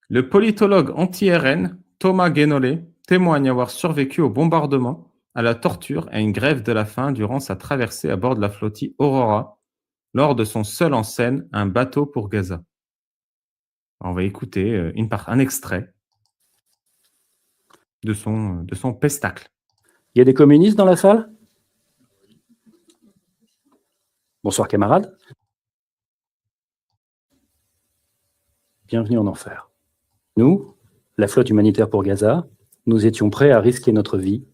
Le politologue anti-RN, Thomas Guénolé, témoigne avoir survécu au bombardement, à la torture et à une grève de la faim durant sa traversée à bord de la flottille Aurora, lors de son seul en scène, un bateau pour Gaza. Alors, on va écouter un extrait de son pestacle. Il y a des communistes dans la salle? Bonsoir camarades. Bienvenue en enfer. Nous, la flotte humanitaire pour Gaza, nous étions prêts à risquer notre vie.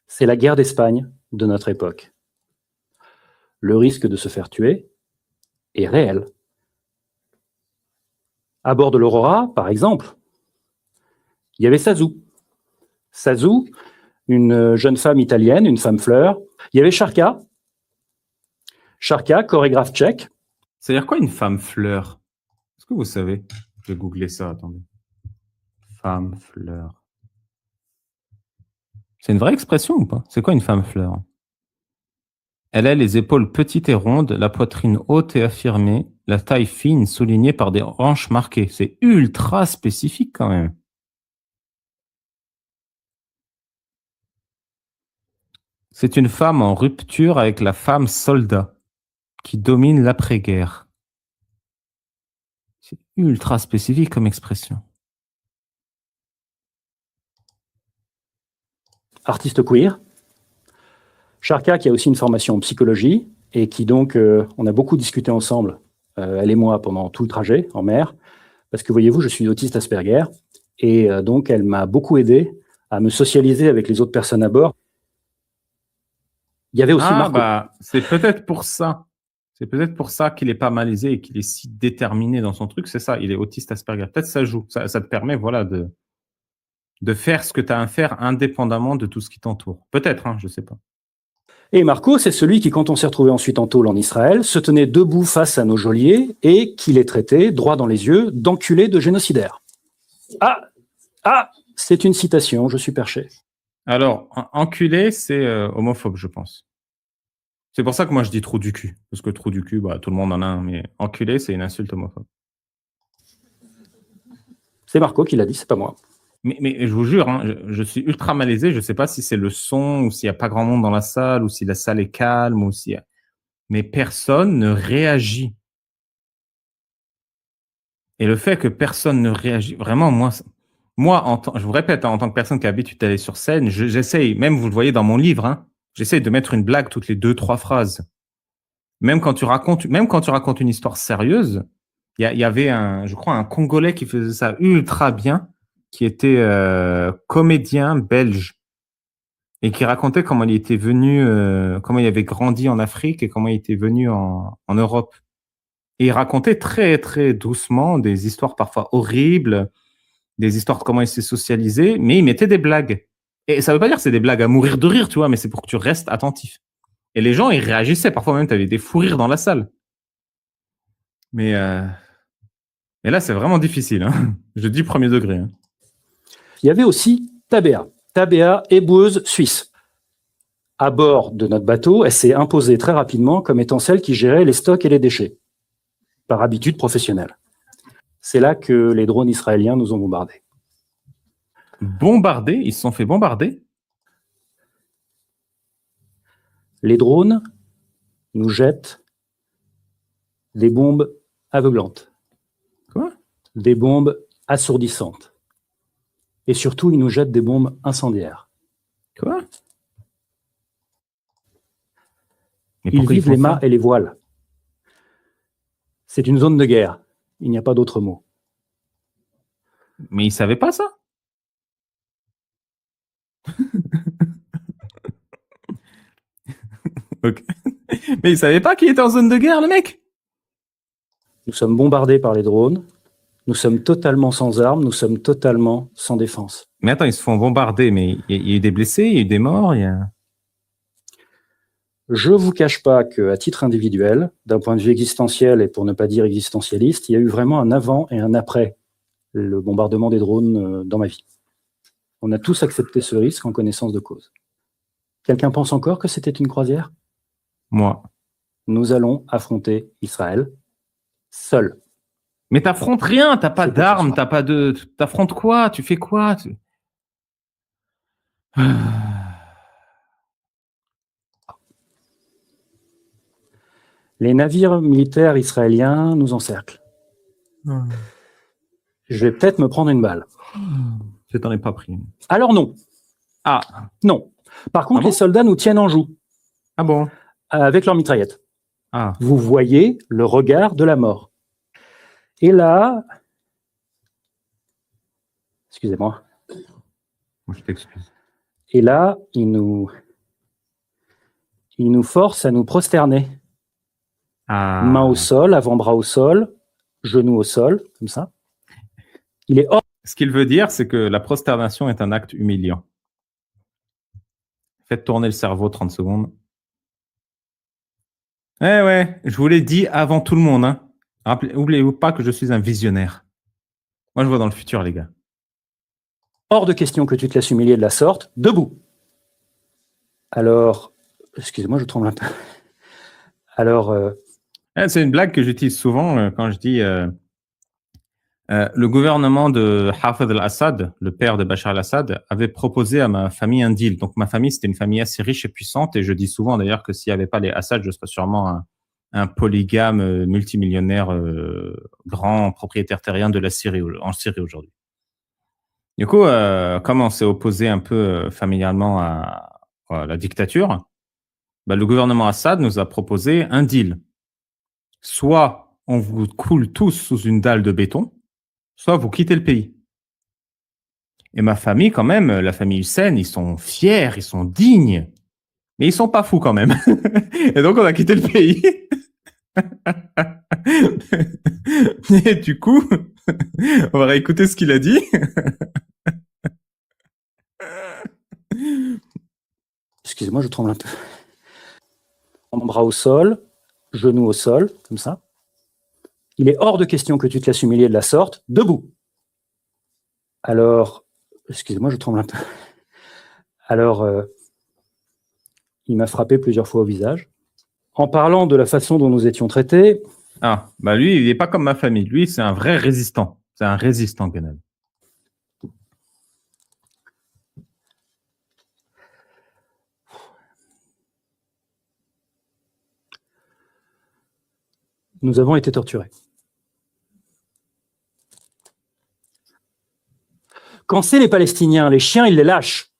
C'est la guerre d'Espagne de notre époque. Le risque de se faire tuer est réel. À bord de l'Aurora, par exemple, il y avait Sazou. Sazou, une jeune femme italienne, une femme fleur. Il y avait Sharka. Sharka, chorégraphe tchèque. C'est-à-dire quoi une femme fleur? Est-ce que vous savez? Je vais googler ça, attendez. Femme fleur. C'est une vraie expression ou pas? C'est quoi une femme fleur? Elle a les épaules petites et rondes, la poitrine haute et affirmée, la taille fine soulignée par des hanches marquées. C'est ultra spécifique quand même. C'est une femme en rupture avec la femme soldat qui domine l'après-guerre. C'est ultra spécifique comme expression. Artiste queer. Sharka, qui a aussi une formation en psychologie et qui donc, on a beaucoup discuté ensemble, elle et moi, pendant tout le trajet en mer, parce que voyez-vous, je suis autiste Asperger, et donc elle m'a beaucoup aidé à me socialiser avec les autres personnes à bord. Il y avait aussi Marco. C'est peut-être pour ça. C'est peut-être pour ça qu'il est pas malaisé et qu'il est si déterminé dans son truc. C'est ça, il est autiste Asperger. Peut-être ça joue. Ça te permet, voilà, de faire ce que tu as à faire indépendamment de tout ce qui t'entoure. Peut-être, hein, je sais pas. Et Marco, c'est celui qui, quand on s'est retrouvé ensuite en tôle en Israël, se tenait debout face à nos geôliers et qui les traitait, droit dans les yeux, d'enculés de génocidaires. C'est une citation, je suis perché. Alors, enculé, c'est homophobe, je pense. C'est pour ça que moi je dis trou du cul. Parce que trou du cul, tout le monde en a un, mais enculé, c'est une insulte homophobe. C'est Marco qui l'a dit, c'est pas moi. Mais je vous jure, hein, je suis ultra malaisé. Je ne sais pas si c'est le son ou s'il n'y a pas grand monde dans la salle ou si la salle est calme ou si. Mais personne ne réagit. Et le fait que personne ne réagit, vraiment, moi, je vous répète, hein, en tant que personne qui a l'habitude d'aller sur scène, j'essaye, même vous le voyez dans mon livre, hein, j'essaye de mettre une blague toutes les 2-3 phrases. Même quand tu racontes une histoire sérieuse, il y avait je crois, un Congolais qui faisait ça ultra bien, qui était comédien belge et qui racontait comment il était venu, comment il avait grandi en Afrique et comment il était venu en Europe. Et il racontait très, très doucement des histoires parfois horribles, des histoires de comment il s'est socialisé, mais il mettait des blagues. Et ça veut pas dire que c'est des blagues à mourir de rire, tu vois, mais c'est pour que tu restes attentif. Et les gens, ils réagissaient. Parfois même, tu avais des fous rires dans la salle. Mais là, c'est vraiment difficile. Hein. Je dis premier degré. Hein. Il y avait aussi Tabea, éboueuse suisse. À bord de notre bateau, elle s'est imposée très rapidement comme étant celle qui gérait les stocks et les déchets, par habitude professionnelle. C'est là que les drones israéliens nous ont bombardés. Bombardés? Ils se sont fait bombarder? Les drones nous jettent des bombes aveuglantes. Quoi? Des bombes assourdissantes. Et surtout, ils nous jettent des bombes incendiaires. Quoi? Ils visent les mâts et les voiles. C'est une zone de guerre. Il n'y a pas d'autre mot. Mais ils ne savaient pas ça? Okay. Mais ils ne savaient pas qu'il était en zone de guerre, le mec? Nous sommes bombardés par les drones. Nous sommes totalement sans armes. Nous sommes totalement sans défense. Mais attends, ils se font bombarder, mais il y a eu des blessés, il y a eu des morts, Je ne vous cache pas qu'à titre individuel, d'un point de vue existentiel et pour ne pas dire existentialiste, il y a eu vraiment un avant et un après le bombardement des drones dans ma vie. On a tous accepté ce risque en connaissance de cause. Quelqu'un pense encore que c'était une croisière? Moi. Nous allons affronter Israël seuls. Mais t'affrontes rien, t'as pas C'est d'armes, pour ce t'as pas de... T'affrontes quoi? Tu fais quoi? Les navires militaires israéliens nous encerclent. Je vais peut-être me prendre une balle. Je t'en ai pas pris. Alors non. Ah. Non. Par contre, Ah bon les soldats nous tiennent en joue Ah bon? avec leurs mitraillettes. Ah. Vous voyez le regard de la mort. Et là, excusez-moi, Moi, je t'excuse. et là, il nous force à nous prosterner. Ah. Main au sol, avant-bras au sol, genoux au sol, comme ça. Il est hors. Ce qu'il veut dire, c'est que la prosternation est un acte humiliant. Faites tourner le cerveau 30 secondes. Ouais, je vous l'ai dit avant tout le monde. Hein. Oubliez-vous pas que je suis un visionnaire. Moi, je vois dans le futur, les gars. Hors de question que tu te laisses humilier de la sorte, debout. Alors, excusez-moi, je tremble un peu. Alors, c'est une blague que j'utilise souvent quand je dis le gouvernement de Hafez al-Assad, le père de Bachar al-Assad, avait proposé à ma famille un deal. Donc ma famille, c'était une famille assez riche et puissante, et je dis souvent d'ailleurs que s'il n'y avait pas les Assad, je serais sûrement un polygame multimillionnaire grand propriétaire terrien de la Syrie en Syrie aujourd'hui. Du coup, comme on s'est opposé un peu familialement à la dictature, le gouvernement Assad nous a proposé un deal. Soit on vous coule tous sous une dalle de béton, soit vous quittez le pays. Et ma famille, quand même, la famille Hussein, ils sont fiers, ils sont dignes, mais ils sont pas fous quand même. Et donc, on a quitté le pays. Et du coup, on va réécouter ce qu'il a dit. excusez-moi, je tremble un peu. Bras au sol, genoux au sol, comme ça. Il est hors de question que tu te laisses humilier de la sorte, debout. Alors, excusez-moi, je tremble un peu. Alors, il m'a frappé plusieurs fois au visage. En parlant de la façon dont nous étions traités. Ah, lui, il n'est pas comme ma famille. Lui, c'est un vrai résistant. C'est un résistant, Ganel. Nous avons été torturés. Quand c'est les Palestiniens, les chiens, ils les lâchent.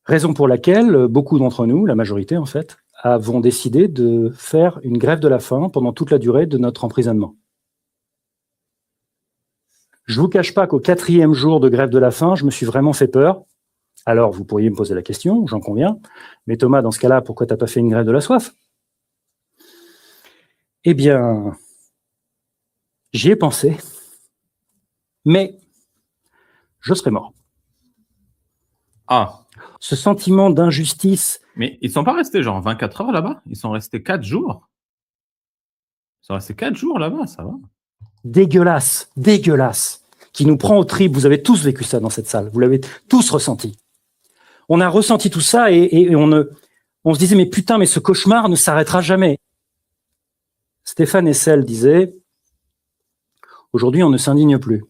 Raison pour laquelle beaucoup d'entre nous, la majorité en fait, avons décidé de faire une grève de la faim pendant toute la durée de notre emprisonnement. Je ne vous cache pas qu'au 4e jour de grève de la faim, je me suis vraiment fait peur. Alors, vous pourriez me poser la question, j'en conviens. Mais Thomas, dans ce cas-là, pourquoi tu n'as pas fait une grève de la soif? Eh bien, j'y ai pensé. Mais je serais mort. Ah. Ce sentiment d'injustice. Mais ils ne sont pas restés genre 24 heures là-bas. Ils sont restés 4 jours. Ils sont restés 4 jours là-bas, ça va. Dégueulasse, qui nous prend aux tripes. Vous avez tous vécu ça dans cette salle. Vous l'avez tous ressenti. On a ressenti tout ça et on se disait, mais putain, mais ce cauchemar ne s'arrêtera jamais. Stéphane Hessel disait, aujourd'hui, on ne s'indigne plus.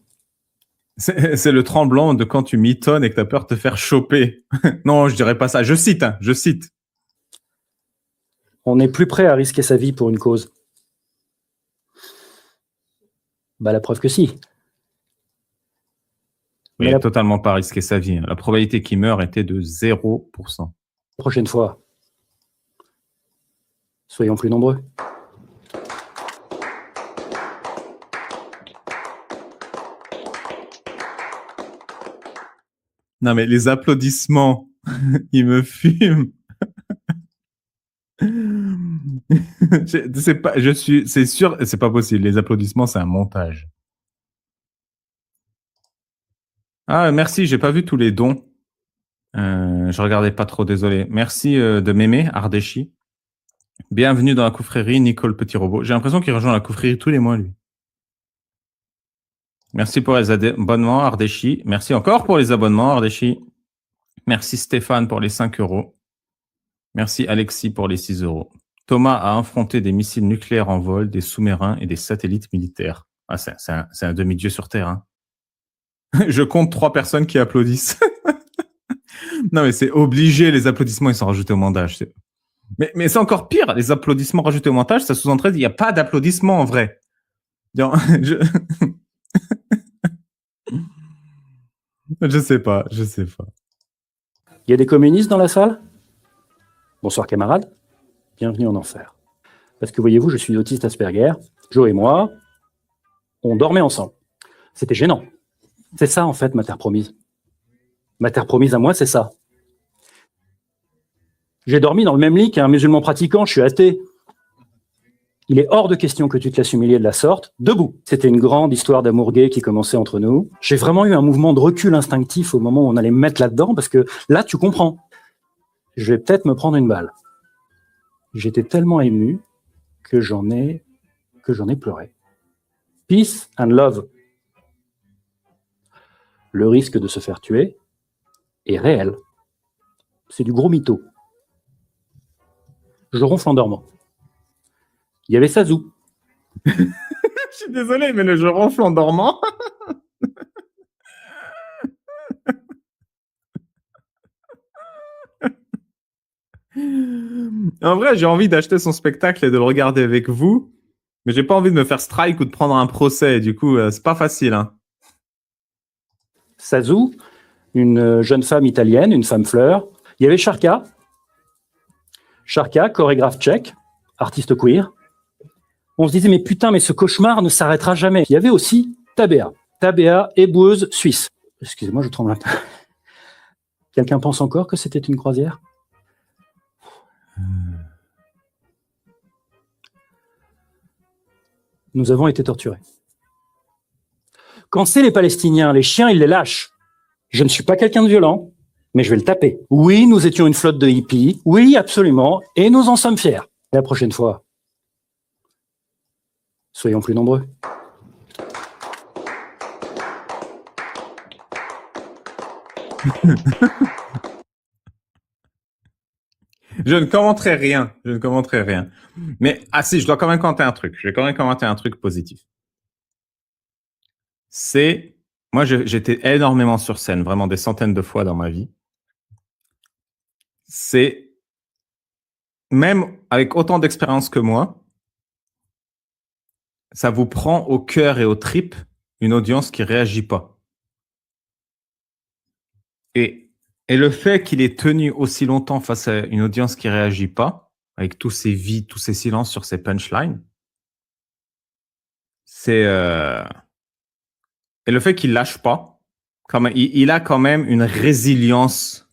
C'est le tremblant de quand tu mitonnes et que tu as peur de te faire choper. Non, je dirais pas ça. Je cite. On n'est plus prêt à risquer sa vie pour une cause. La preuve que si. Mais il n'a totalement pas risqué sa vie. La probabilité qu'il meure était de 0%. Prochaine fois, soyons plus nombreux. Non, mais les applaudissements, ils me fument. C'est sûr, c'est pas possible. Les applaudissements, c'est un montage. Ah, merci, j'ai pas vu tous les dons. Je regardais pas trop, désolé. Merci de m'aimer, Ardèchi. Bienvenue dans la confrérie, Nicole Petit Robot. J'ai l'impression qu'il rejoint la confrérie tous les mois, lui. Merci pour les abonnements, Ardèchi. Merci encore pour les abonnements, Ardèchi. Merci Stéphane pour les 5 €. Merci Alexis pour les 6 €. Thomas a affronté des missiles nucléaires en vol, des sous-marins et des satellites militaires. Ah, c'est un demi-dieu sur Terre. Hein. Je compte 3 personnes qui applaudissent. Non, mais c'est obligé, les applaudissements, ils sont rajoutés au montage. Mais c'est encore pire, les applaudissements rajoutés au montage, ça sous-entend qu'il n'y a pas d'applaudissements en vrai. Je... je sais pas. Il y a des communistes dans la salle? Bonsoir camarades, bienvenue en enfer. Parce que voyez-vous, je suis autiste Asperger, Joe et moi, on dormait ensemble. C'était gênant. C'est ça en fait ma terre promise. Ma terre promise à moi, c'est ça. J'ai dormi dans le même lit qu'un musulman pratiquant, je suis athée. Il est hors de question que tu te laisses humilier de la sorte, debout. C'était une grande histoire d'amour gay qui commençait entre nous. J'ai vraiment eu un mouvement de recul instinctif au moment où on allait me mettre là-dedans, parce que là, tu comprends. Je vais peut-être me prendre une balle. J'étais tellement ému que j'en ai pleuré. Peace and love. Le risque de se faire tuer est réel. C'est du gros mytho. Je ronfle en dormant. Il y avait Sazou. Je suis désolé, mais le je ronfle en dormant. En vrai, j'ai envie d'acheter son spectacle et de le regarder avec vous, mais j'ai pas envie de me faire strike ou de prendre un procès. Du coup, c'est pas facile. Hein. Sazou, une jeune femme italienne, une femme fleur. Il y avait Sharka. Sharka, chorégraphe tchèque, artiste queer. On se disait, mais putain, mais ce cauchemar ne s'arrêtera jamais. Il y avait aussi Tabea. Tabea, éboueuse suisse. Excusez-moi, je tremble un peu. Quelqu'un pense encore que c'était une croisière? Nous avons été torturés. Quand c'est les Palestiniens, les chiens, ils les lâchent. Je ne suis pas quelqu'un de violent, mais je vais le taper. Oui, nous étions une flotte de hippies. Oui, absolument. Et nous en sommes fiers. La prochaine fois, soyons plus nombreux. Je ne commenterai rien. Mais, si, je dois quand même commenter un truc. Je vais quand même commenter un truc positif. Moi, j'étais énormément sur scène, vraiment des centaines de fois dans ma vie. C'est, même avec autant d'expérience que moi, ça vous prend au cœur et aux tripes une audience qui réagit pas. Et le fait qu'il ait tenu aussi longtemps face à une audience qui réagit pas, avec tous ces vides, tous ces silences sur ses punchlines, et le fait qu'il lâche pas, il a quand même une résilience.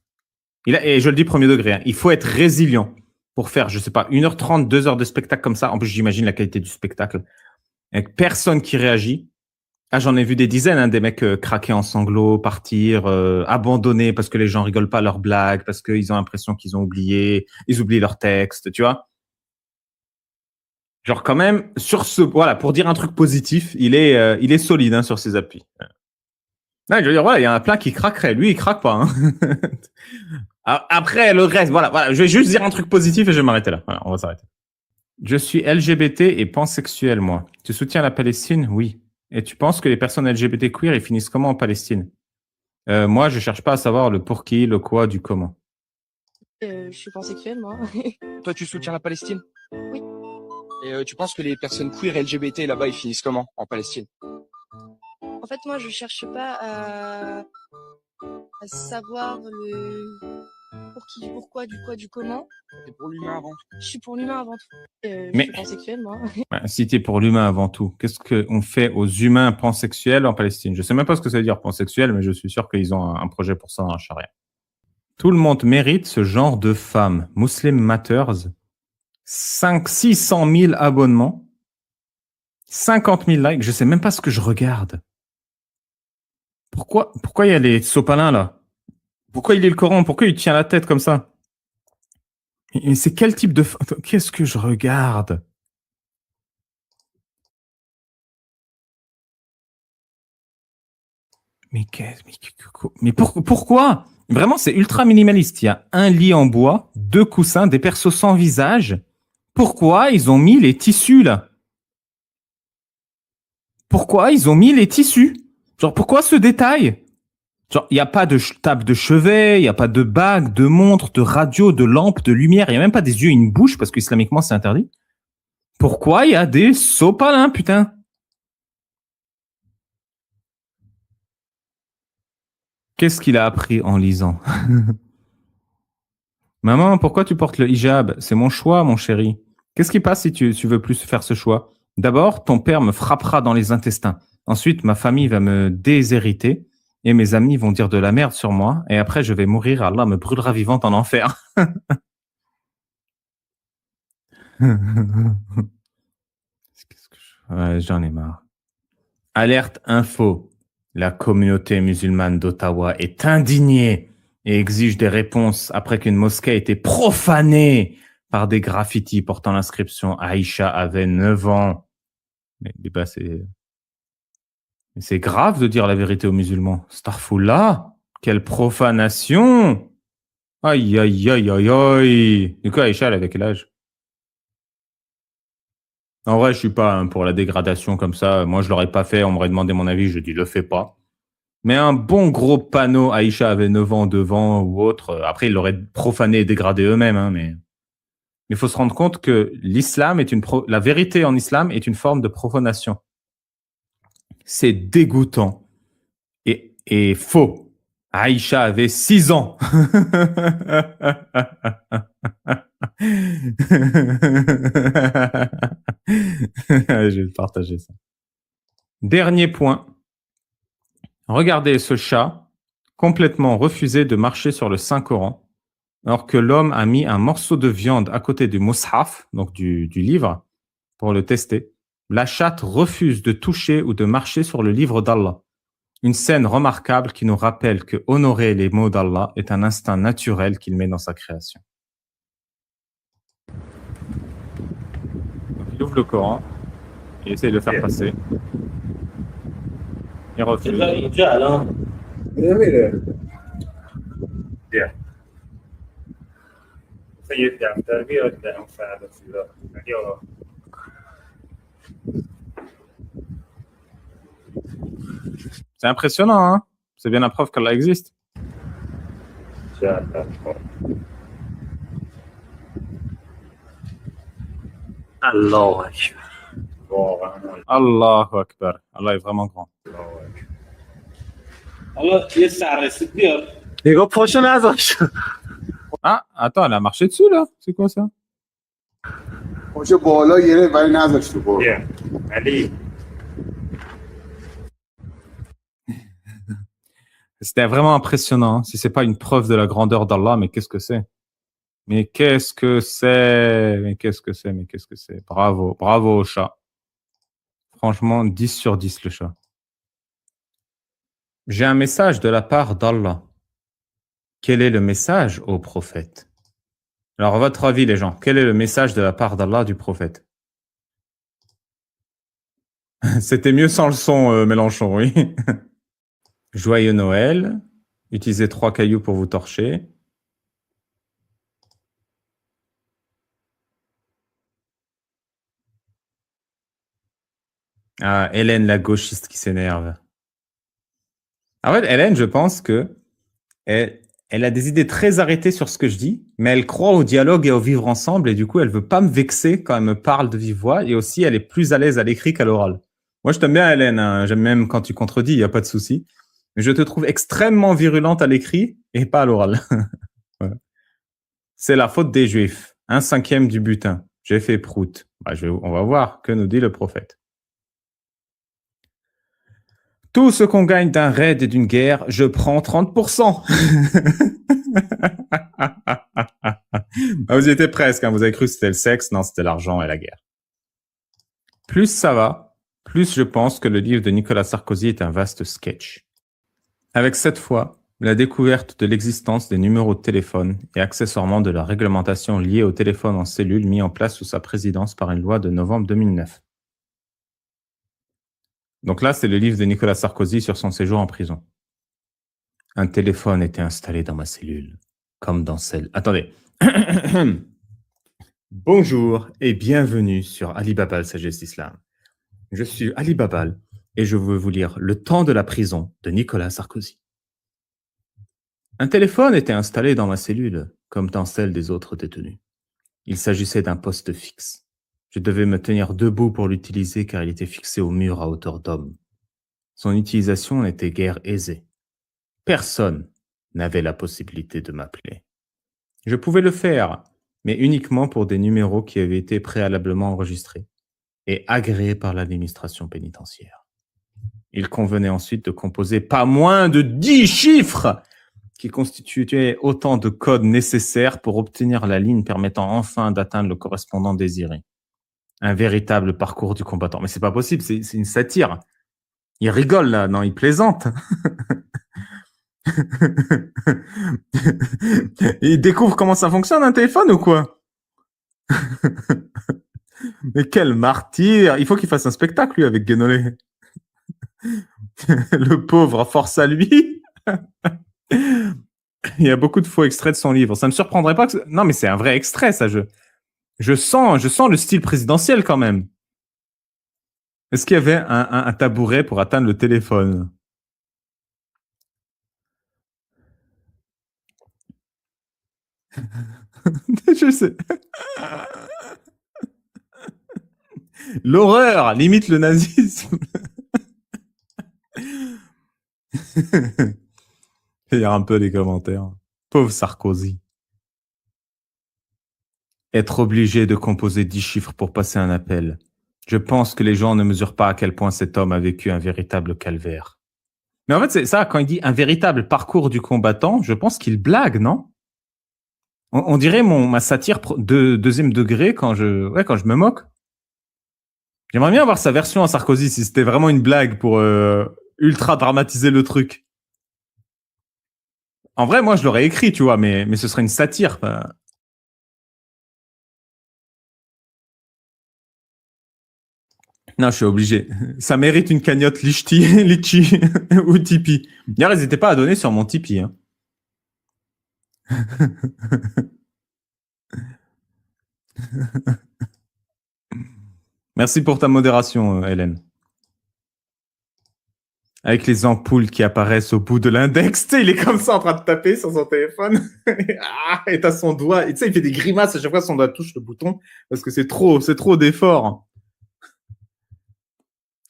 Et je le dis premier degré, hein, il faut être résilient pour faire, je sais pas, 1h30, 2 heures de spectacle comme ça. En plus, j'imagine la qualité du spectacle. Avec personne qui réagit. Ah, j'en ai vu des dizaines, hein, des mecs craquer en sanglots, partir, abandonner parce que les gens rigolent pas à leurs blagues, parce qu'ils ont l'impression qu'ils oublient leur texte, tu vois. Genre quand même, voilà, pour dire un truc positif, il est solide hein, sur ses appuis. Non, je veux dire, voilà, il y en a plein qui craqueraient. Lui, il craque pas. Hein. Après, le reste, voilà. Je vais juste dire un truc positif et je vais m'arrêter là. Voilà, on va s'arrêter. Je suis LGBT et pansexuel, moi. Tu soutiens la Palestine? Oui. Et tu penses que les personnes LGBT queer, ils finissent comment en Palestine? Moi, je cherche pas à savoir le pour qui, le quoi, du comment. Je suis pansexuelle, moi. Toi, tu soutiens la Palestine? Oui. Et tu penses que les personnes queer LGBT là-bas, ils finissent comment en Palestine? En fait, moi, je cherche pas à savoir le pour qui, du pourquoi, du quoi, du comment. T'es pour l'humain avant tout. Je suis pour l'humain avant tout. Je Mais- suis pansexuelle, moi. Si t'es pour l'humain avant tout, qu'est-ce qu'on fait aux humains pansexuels en Palestine? Je sais même pas ce que ça veut dire pansexuel, mais je suis sûr qu'ils ont un projet pour ça dans la charia. Tout le monde mérite ce genre de femme. Muslim Matters, 600 000 abonnements, 50 000 likes, je sais même pas ce que je regarde. Pourquoi il y a les sopalins là? Pourquoi il lit le Coran? Pourquoi il tient la tête comme ça? Et c'est quel type de... Qu'est-ce que je regarde? Mais pourquoi? Vraiment, c'est ultra minimaliste. Il y a un lit en bois, 2 coussins, des persos sans visage. Pourquoi ils ont mis les tissus là? Pourquoi ils ont mis les tissus? Genre, pourquoi ce détail? Genre, il n'y a pas de table de chevet, il n'y a pas de bague, de montre, de radio, de lampe, de lumière, il n'y a même pas des yeux et une bouche, parce qu'islamiquement, c'est interdit. Pourquoi il y a des sopalins, putain? Qu'est-ce qu'il a appris en lisant? Maman, pourquoi tu portes le hijab? C'est mon choix, mon chéri. Qu'est-ce qui passe si tu veux plus faire ce choix? D'abord, ton père me frappera dans les intestins. Ensuite, ma famille va me déshériter et mes amis vont dire de la merde sur moi. Et après, je vais mourir. Allah me brûlera vivante en enfer. Ouais, j'en ai marre. Alerte info. La communauté musulmane d'Ottawa est indignée et exige des réponses après qu'une mosquée a été profanée par des graffitis portant l'inscription Aïcha avait 9 ans. Mais bah, c'est grave de dire la vérité aux musulmans. Starfoullah, quelle profanation! Aïe, aïe, aïe, aïe, aïe. Du coup, Aïcha, elle avait quel âge? En vrai, je suis pas pour la dégradation comme ça. Moi, je l'aurais pas fait. On m'aurait demandé mon avis. Je dis, le fais pas. Mais un bon gros panneau, Aïcha avait 9 ans devant ou autre. Après, ils l'auraient profané et dégradé eux-mêmes. Hein, mais il faut se rendre compte que l'islam est la vérité en islam est une forme de profanation. C'est dégoûtant et faux. Aïcha avait 6 ans. Je vais partager ça. Dernier point. Regardez ce chat complètement refusé de marcher sur le Saint-Coran, alors que l'homme a mis un morceau de viande à côté du mushaf, donc du livre, pour le tester. La chatte refuse de toucher ou de marcher sur le livre d'Allah. Une scène remarquable qui nous rappelle que honorer les mots d'Allah est un instinct naturel qu'il met dans sa création. Donc, il ouvre le Coran, il essaie de le faire passer. Il refuse. C'est impressionnant, hein? C'est bien la preuve qu'Allah existe. Allahu Akbar. Allahu Akbar. Allah est vraiment grand. Ah, attends, elle a marché dessus, là? C'est quoi ça? C'était vraiment impressionnant. Hein. Si c'est pas une preuve de la grandeur d'Allah, mais qu'est-ce que c'est? Mais qu'est-ce que c'est? Mais qu'est-ce que c'est? Mais qu'est-ce que c'est? Bravo. Bravo au chat. Franchement, 10 sur 10 le chat. J'ai un message de la part d'Allah. Quel est le message au prophète? Alors, à votre avis, les gens, quel est le message de la part d'Allah du prophète? C'était mieux sans le son, Mélenchon, oui. Joyeux Noël. Utilisez 3 cailloux pour vous torcher. Ah, Hélène, la gauchiste qui s'énerve. En fait, Hélène, je pense que elle a des idées très arrêtées sur ce que je dis, mais elle croit au dialogue et au vivre ensemble, et du coup, elle veut pas me vexer quand elle me parle de vive voix, et aussi, elle est plus à l'aise à l'écrit qu'à l'oral. Moi, je t'aime bien, Hélène, hein. J'aime même quand tu contredis, il n'y a pas de souci. Mais je te trouve extrêmement virulente à l'écrit et pas à l'oral. Voilà. C'est la faute des Juifs. 1/5 du butin. J'ai fait prout. Bah, on va voir que nous dit le prophète. Tout ce qu'on gagne d'un raid et d'une guerre, je prends 30%. Vous y étiez presque, hein. Vous avez cru que c'était le sexe. Non, c'était l'argent et la guerre. Plus ça va, plus je pense que le livre de Nicolas Sarkozy est un vaste sketch. Avec cette fois, la découverte de l'existence des numéros de téléphone et accessoirement de la réglementation liée au téléphone en cellule mis en place sous sa présidence par une loi de novembre 2009. Donc là, c'est le livre de Nicolas Sarkozy sur son séjour en prison. Un téléphone était installé dans ma cellule, comme dans celle... Attendez. Bonjour et bienvenue sur Ali Babal Sagesse Islam. Je suis Ali Babal Et je veux vous lire Le temps de la prison de Nicolas Sarkozy. Un téléphone était installé dans ma cellule, comme dans celle des autres détenus. Il s'agissait d'un poste fixe. Je devais me tenir debout pour l'utiliser car il était fixé au mur à hauteur d'homme. Son utilisation n'était guère aisée. Personne n'avait la possibilité de m'appeler. Je pouvais le faire, mais uniquement pour des numéros qui avaient été préalablement enregistrés et agréés par l'administration pénitentiaire. Il convenait ensuite de composer pas moins de 10 chiffres qui constituaient autant de codes nécessaires pour obtenir la ligne permettant enfin d'atteindre le correspondant désiré. Un véritable parcours du combattant. Mais c'est pas possible, c'est une satire. Il rigole là, non, il plaisante. Il découvre comment ça fonctionne un téléphone ou quoi? Mais quel martyr! Il faut qu'il fasse un spectacle lui avec Guénolé. Le pauvre, force à lui. Il y a beaucoup de faux extraits de son livre. Ça ne me surprendrait pas que... Non, mais c'est un vrai extrait, ça. Je sens le style présidentiel quand même. Est-ce qu'il y avait un tabouret pour atteindre le téléphone? Je sais. L'horreur, limite le nazisme. Il y a un peu les commentaires. Pauvre Sarkozy. Être obligé de composer 10 chiffres pour passer un appel. Je pense que les gens ne mesurent pas à quel point cet homme a vécu un véritable calvaire. Mais en fait, c'est ça, quand il dit un véritable parcours du combattant, je pense qu'il blague, non? On dirait ma satire de deuxième degré quand je me moque. J'aimerais bien voir sa version à Sarkozy si c'était vraiment une blague pour ultra dramatiser le truc. En vrai, moi, je l'aurais écrit, tu vois, mais ce serait une satire. Non, je suis obligé. Ça mérite une cagnotte Litchi ou Tipeee. D'ailleurs, n'hésitez pas à donner sur mon Tipeee. Hein. Merci pour ta modération, Hélène. Avec les ampoules qui apparaissent au bout de l'index. Tu sais, il est comme ça en train de taper sur son téléphone. Et t'as son doigt. Et tu sais, il fait des grimaces à chaque fois que son doigt touche le bouton parce que c'est trop d'efforts.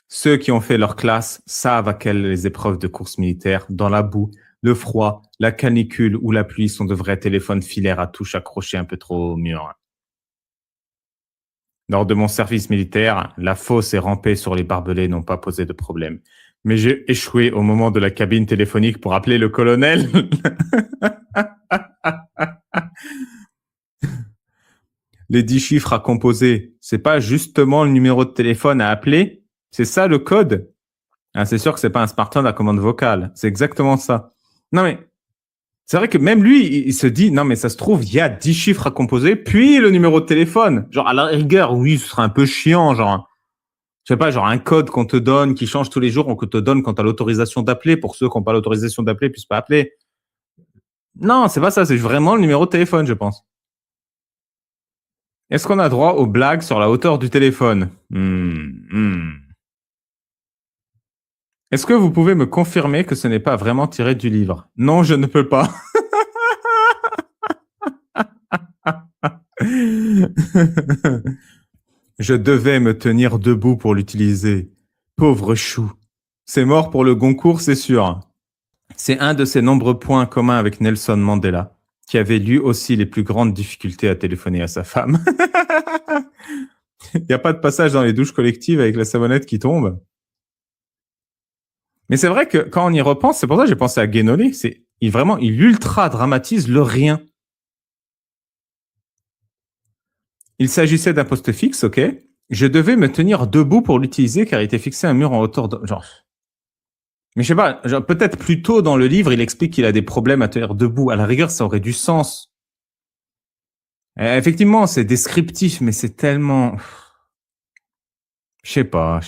Ceux qui ont fait leur classe savent à quelles épreuves de course militaire, dans la boue, le froid, la canicule ou la pluie sont de vrais téléphones filaires à touche accrochés un peu trop au mur. Lors de mon service militaire, la fosse et ramper sur les barbelés n'ont pas posé de problème. Mais j'ai échoué au moment de la cabine téléphonique pour appeler le colonel. Les 10 chiffres à composer, c'est pas justement le numéro de téléphone à appeler? C'est ça le code? Ah, c'est sûr que c'est pas un smartphone à commande vocale. C'est exactement ça. Non mais, c'est vrai que même lui, il se dit, non mais ça se trouve, il y a 10 chiffres à composer, puis le numéro de téléphone. Genre, à la rigueur, oui, ce serait un peu chiant, genre, je sais pas, genre un code qu'on te donne, qui change tous les jours, ou qu'on te donne quand t'as l'autorisation d'appeler, pour ceux qui n'ont pas l'autorisation d'appeler, puissent pas appeler. Non, c'est pas ça, c'est vraiment le numéro de téléphone, je pense. Est-ce qu'on a droit aux blagues sur la hauteur du téléphone? Est-ce que vous pouvez me confirmer que ce n'est pas vraiment tiré du livre? Non, je ne peux pas. Je devais me tenir debout pour l'utiliser. Pauvre chou. C'est mort pour le Goncourt, c'est sûr. C'est un de ses nombreux points communs avec Nelson Mandela, qui avait lui aussi les plus grandes difficultés à téléphoner à sa femme. Il n'y a pas de passage dans les douches collectives avec la savonnette qui tombe. Mais c'est vrai que quand on y repense, c'est pour ça que j'ai pensé à Guénolé, il ultra dramatise le rien. Il s'agissait d'un poste fixe, ok. Je devais me tenir debout pour l'utiliser car il était fixé à un mur en hauteur de... Genre... Mais je sais pas, peut-être plus tôt dans le livre, il explique qu'il a des problèmes à tenir debout. À la rigueur, ça aurait du sens. Effectivement, c'est descriptif, mais c'est tellement... Je sais pas.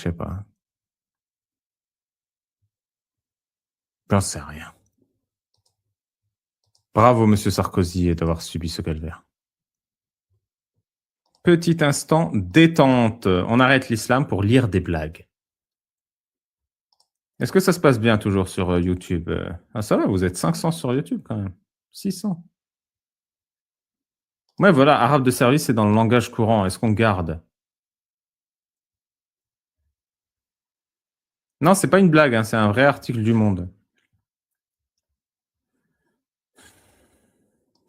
J'en sais rien. Bravo, monsieur Sarkozy, d'avoir subi ce calvaire. Petit instant détente. On arrête l'islam pour lire des blagues. Est-ce que ça se passe bien toujours sur YouTube? Ah, ça va, vous êtes 500 sur YouTube quand même. 600. Ouais, voilà, arabe de service, c'est dans le langage courant. Est-ce qu'on garde? Non, c'est pas une blague, hein, c'est un vrai article du Monde.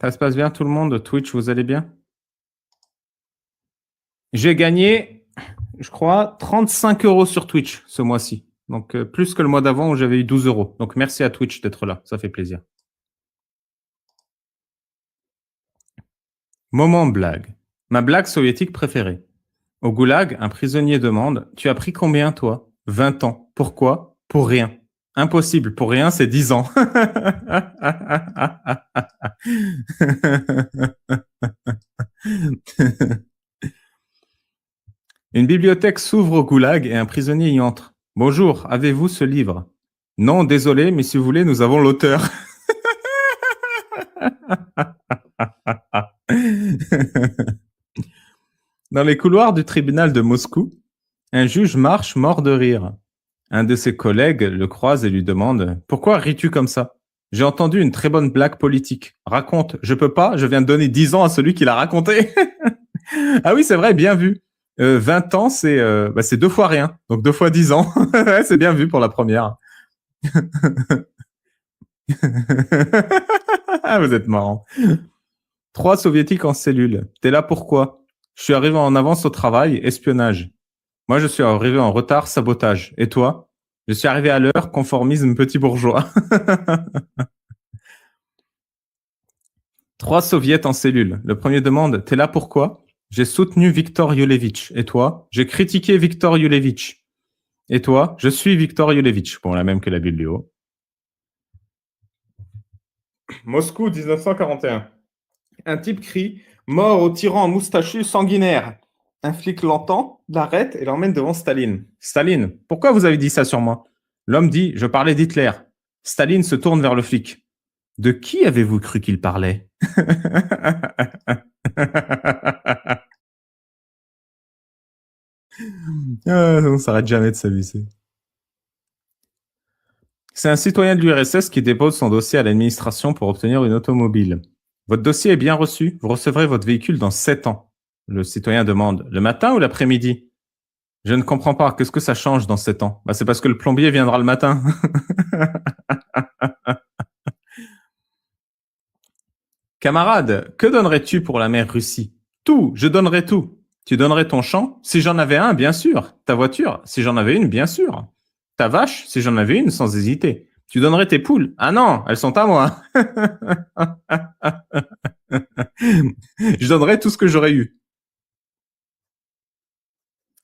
Ça se passe bien tout le monde? Twitch, vous allez bien? J'ai gagné, je crois, 35 € sur Twitch ce mois-ci. Donc, plus que le mois d'avant où j'avais eu 12 €. Donc, merci à Twitch d'être là. Ça fait plaisir. Moment blague. Ma blague soviétique préférée. Au goulag, un prisonnier demande: Tu as pris combien, toi? 20 ans. Pourquoi? Pour rien. Impossible. Pour rien, c'est 10 ans. Une bibliothèque s'ouvre au goulag et un prisonnier y entre. Bonjour, avez-vous ce livre? Non, désolé, mais si vous voulez, nous avons l'auteur. Dans les couloirs du tribunal de Moscou, un juge marche mort de rire. Un de ses collègues le croise et lui demande: Pourquoi ris-tu comme ça? J'ai entendu une très bonne blague politique. Raconte. Je peux pas, je viens de donner 10 ans à celui qui l'a raconté. Ah oui, c'est vrai, bien vu. 20 ans, c'est 2 fois rien. Donc 2 fois 10 ans. Ouais, c'est bien vu pour la première. Ah, vous êtes marrant. 3 soviétiques en cellule. T'es là pourquoi? Je suis arrivé en avance au travail, espionnage. Moi, je suis arrivé en retard, sabotage. Et toi? Je suis arrivé à l'heure, conformisme petit bourgeois. 3 soviets en cellule. Le premier demande: T'es là pourquoi? J'ai soutenu Viktor Yulevitch. Et toi? J'ai critiqué Viktor Yulevitch. Et toi? Je suis Viktor Yulevitch. Bon, la même que la biblio. Moscou, 1941. Un type crie: Mort au tyran moustachu sanguinaire. Un flic l'entend, l'arrête et l'emmène devant Staline. Staline, pourquoi vous avez dit ça sur moi? L'homme dit: Je parlais d'Hitler. Staline se tourne vers le flic. De qui avez-vous cru qu'il parlait? On s'arrête jamais de s'amuser. C'est un citoyen de l'URSS qui dépose son dossier à l'administration pour obtenir une automobile. Votre dossier est bien reçu, vous recevrez votre véhicule dans 7 ans. Le citoyen demande: Le matin ou l'après-midi? Je ne comprends pas, qu'est-ce que ça change dans 7 ans? C'est parce que le plombier viendra le matin. Camarade, que donnerais-tu pour la mer Russie? Tout, je donnerais tout. Tu donnerais ton champ? Si j'en avais un, bien sûr. Ta voiture? Si j'en avais une, bien sûr. Ta vache? Si j'en avais une, sans hésiter. Tu donnerais tes poules? Ah non, elles sont à moi. Je donnerais tout ce que j'aurais eu.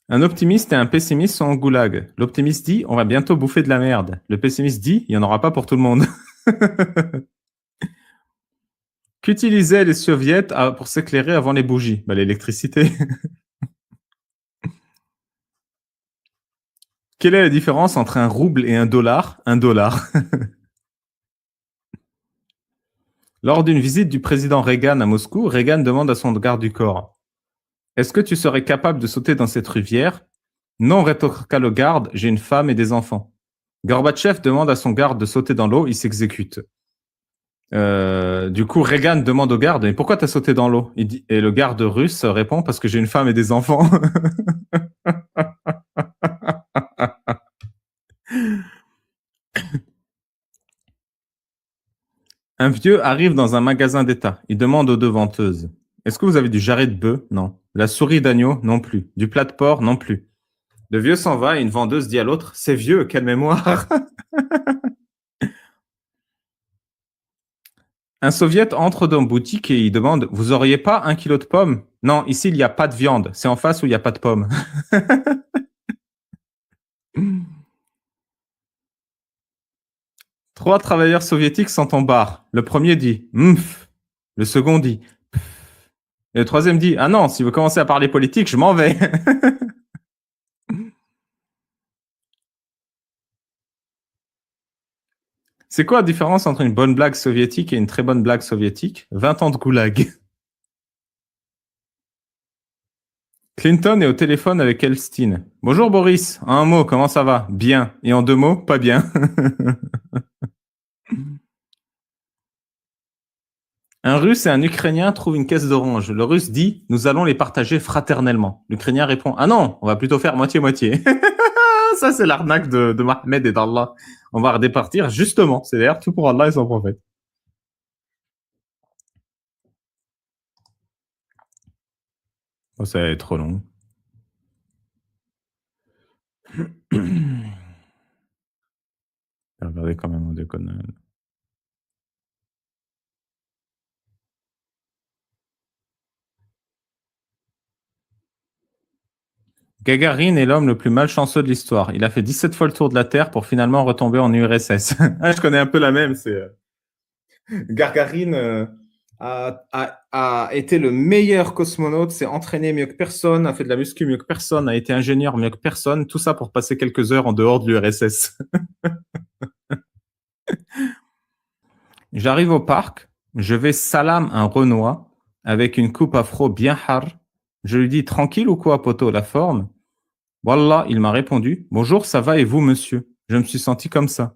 Un optimiste et un pessimiste sont en goulag. L'optimiste dit: On va bientôt bouffer de la merde. Le pessimiste dit: Il n'y en aura pas pour tout le monde. Qu'utilisaient les soviets pour s'éclairer avant les bougies? L'électricité. Quelle est la différence entre un rouble et un dollar? Un dollar. Lors d'une visite du président Reagan à Moscou, Reagan demande à son garde du corps: Est-ce que tu serais capable de sauter dans cette rivière? Non, rétorqua le garde, j'ai une femme et des enfants. Gorbatchev demande à son garde de sauter dans l'eau, il s'exécute. Du coup, Reagan demande au garde: Mais pourquoi t'as sauté dans l'eau? Et le garde russe répond: Parce que j'ai une femme et des enfants. Un vieux arrive dans un magasin d'État. Il demande aux deux venteuses: Est-ce que vous avez du jarret de bœuf? Non. La souris d'agneau? Non plus. Du plat de porc? Non plus. Le vieux s'en va et une vendeuse dit à l'autre: C'est vieux, quelle mémoire. Un soviet entre dans une boutique et il demande: Vous auriez pas 1 kilo de pommes? Non, ici il n'y a pas de viande. C'est en face où il n'y a pas de pommes. Trois travailleurs soviétiques sont en bar. Le premier dit: Mf. Le second dit: Pff. Et le troisième dit: Ah non, si vous commencez à parler politique, je m'en vais. C'est quoi la différence entre une bonne blague soviétique et une très bonne blague soviétique? 20 ans de goulag. Clinton est au téléphone avec Elstine. Bonjour Boris, en un mot, comment ça va? Bien. Et en deux mots, pas bien. Un Russe et un Ukrainien trouvent une caisse d'orange. Le Russe dit, nous allons les partager fraternellement. L'Ukrainien répond, ah non, on va plutôt faire moitié-moitié. Ça, c'est l'arnaque de Mohamed et d'Allah. On va redépartir, justement. C'est d'ailleurs tout pour Allah et son prophète. Oh, ça va être trop long. Regardez quand même, on déconne. Gagarine est l'homme le plus malchanceux de l'histoire. Il a fait 17 fois le tour de la Terre pour finalement retomber en URSS. Ah, je connais un peu la même. Gagarine a été le meilleur cosmonaute, s'est entraîné mieux que personne, a fait de la muscu mieux que personne, a été ingénieur mieux que personne. Tout ça pour passer quelques heures en dehors de l'URSS. J'arrive au parc, je vais salam un Renoir avec une coupe afro bien hard. Je lui dis tranquille ou quoi, poteau, la forme? Wallah, il m'a répondu bonjour, ça va et vous, monsieur? Je me suis senti comme ça.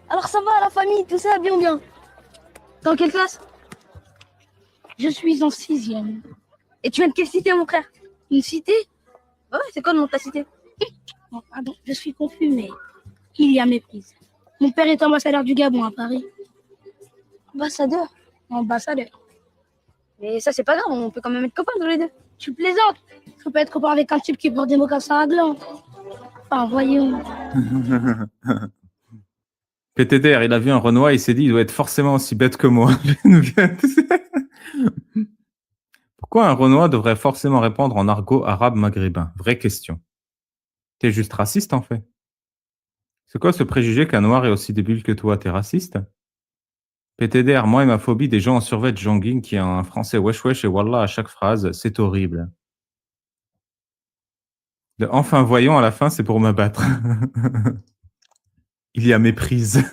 Alors ça va, la famille, tout ça, bien, bien. Dans quelle classe? Je suis en 6e. Et tu viens de quelle cité, mon frère? Une cité? Ouais, c'est quoi le nom de ta cité? Bon, pardon, je suis confus, mais il y a méprise. Mon père est ambassadeur du Gabon à Paris. Ambassadeur? Ambassadeur. Mais ça, c'est pas grave, on peut quand même être copains tous les deux. Tu plaisantes? Je peux pas être copain avec un type qui porte des mocassins à gland. Enfin, voyons. PTDR, il a vu un Renoir, il s'est dit il doit être forcément aussi bête que moi. Pourquoi un Renoir devrait forcément répondre en argot arabe maghrébin? Vraie question. T'es juste raciste, en fait. C'est quoi ce préjugé qu'un noir est aussi débile que toi? T'es raciste? PTDR, moi et ma phobie des gens en survêt jogging qui ont un français wesh wesh et wallah à chaque phrase, c'est horrible. Le enfin voyons à la fin, c'est pour m'abattre. Il y a méprise.